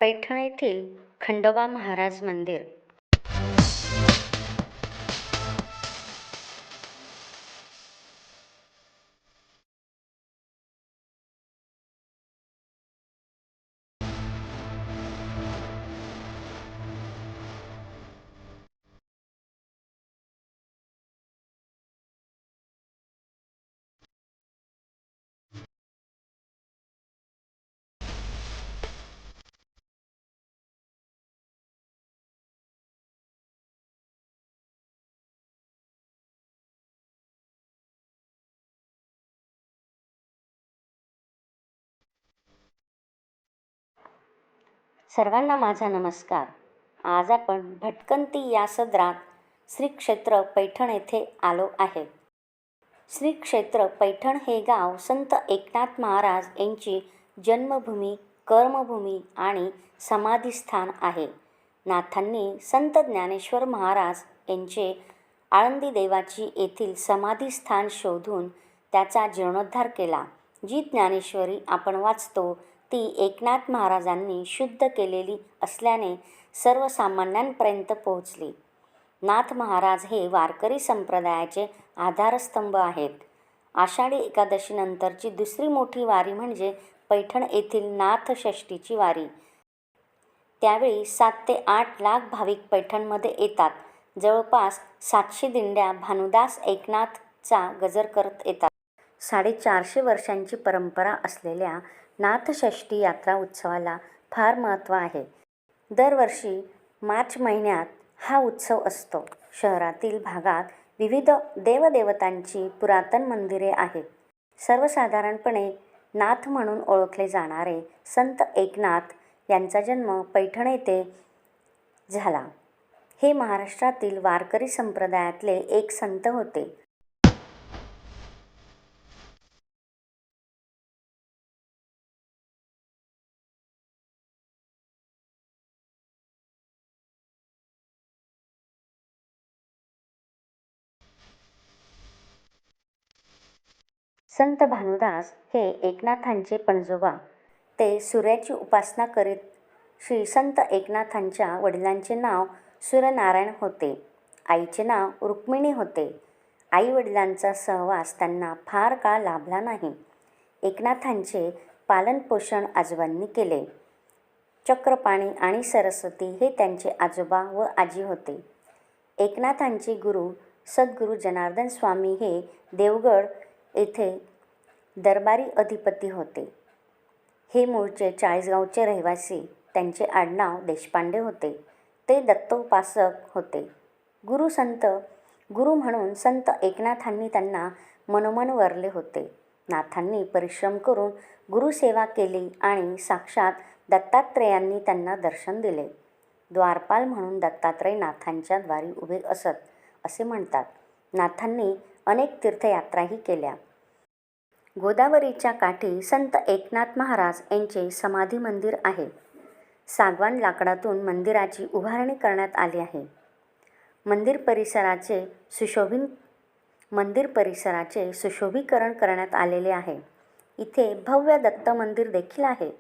पैठण येथील खंडोबा महाराज मंदिर. सर्वांना माझा नमस्कार. आज आपण भटकंती या सदरात श्री क्षेत्र पैठण येथे आलो आहे. श्री क्षेत्र पैठण हे गाव संत एकनाथ महाराज यांची जन्मभूमी, कर्मभूमी आणि समाधीस्थान आहे. नाथांनी संत ज्ञानेश्वर महाराज यांचे आळंदी देवाची येथील समाधीस्थान शोधून त्याचा जीर्णोद्धार केला. जी ज्ञानेश्वरी आपण वाचतो ती एकनाथ महाराजांनी शुद्ध केलेली असल्याने सर्वसामान्यांपर्यंत पोहोचली. नाथ महाराज हे वारकरी संप्रदायाचे आधारस्तंभ आहेत. आषाढी एकादशीनंतरची दुसरी मोठी वारी म्हणजे पैठण येथील नाथषष्ठीची वारी. त्यावेळी 7 ते 8 लाख भाविक पैठणमध्ये येतात. जवळपास 700 दिंड्या भानुदास एकनाथचा गजर करत येतात. 450 वर्षांची परंपरा असलेल्या नाथषष्ठी यात्रा उत्सवाला फार महत्त्व आहे. दरवर्षी मार्च महिन्यात हा उत्सव असतो. शहरातील भागात विविध देवदेवतांची पुरातन मंदिरे आहेत. सर्वसाधारणपणे नाथ म्हणून ओळखले जाणारे संत एकनाथ यांचा जन्म पैठण येथे झाला. हे महाराष्ट्रातील वारकरी संप्रदायातले एक संत होते. संत भानुदास हे एकनाथांचे पणजोबा. ते सूर्याची उपासना करीत. श्री संत एकनाथांच्या वडिलांचे नाव सूर्यनारायण होते. आईचे नाव रुक्मिणी होते. आई वडिलांचा सहवास त्यांना फार काळ लाभला नाही. एकनाथांचे पालनपोषण आजोबांनी केले. चक्रपाणी आणि सरस्वती हे त्यांचे आजोबा व आजी होते. एकनाथांचे गुरु सद्गुरू जनार्दन स्वामी हे देवगड येथे दरबारी अधिपती होते. हे मूळचे चाळीसगावचे रहिवासी. त्यांचे आडनाव देशपांडे होते. ते दत्तोपासक होते. गुरु म्हणून संत एकनाथांनी त्यांना मनोमन वरले होते. नाथांनी परिश्रम करून गुरुसेवा केली आणि साक्षात दत्तात्रेयांनी त्यांना दर्शन दिले. द्वारपाल म्हणून दत्तात्रय नाथांच्या द्वारी उभे असत असे म्हणतात. नाथांनी अनेक तीर्थयात्राही केल्या. गोदावरीच्या काठी संत एकनाथ महाराज यांचे समाधी मंदिर आहे. सागवान लाकडातून मंदिराची उभारणी करण्यात आली आहे. मंदिर परिसराचे सुशोभीकरण करण्यात आलेले आहे. इथे भव्य दत्त मंदिर देखील आहे.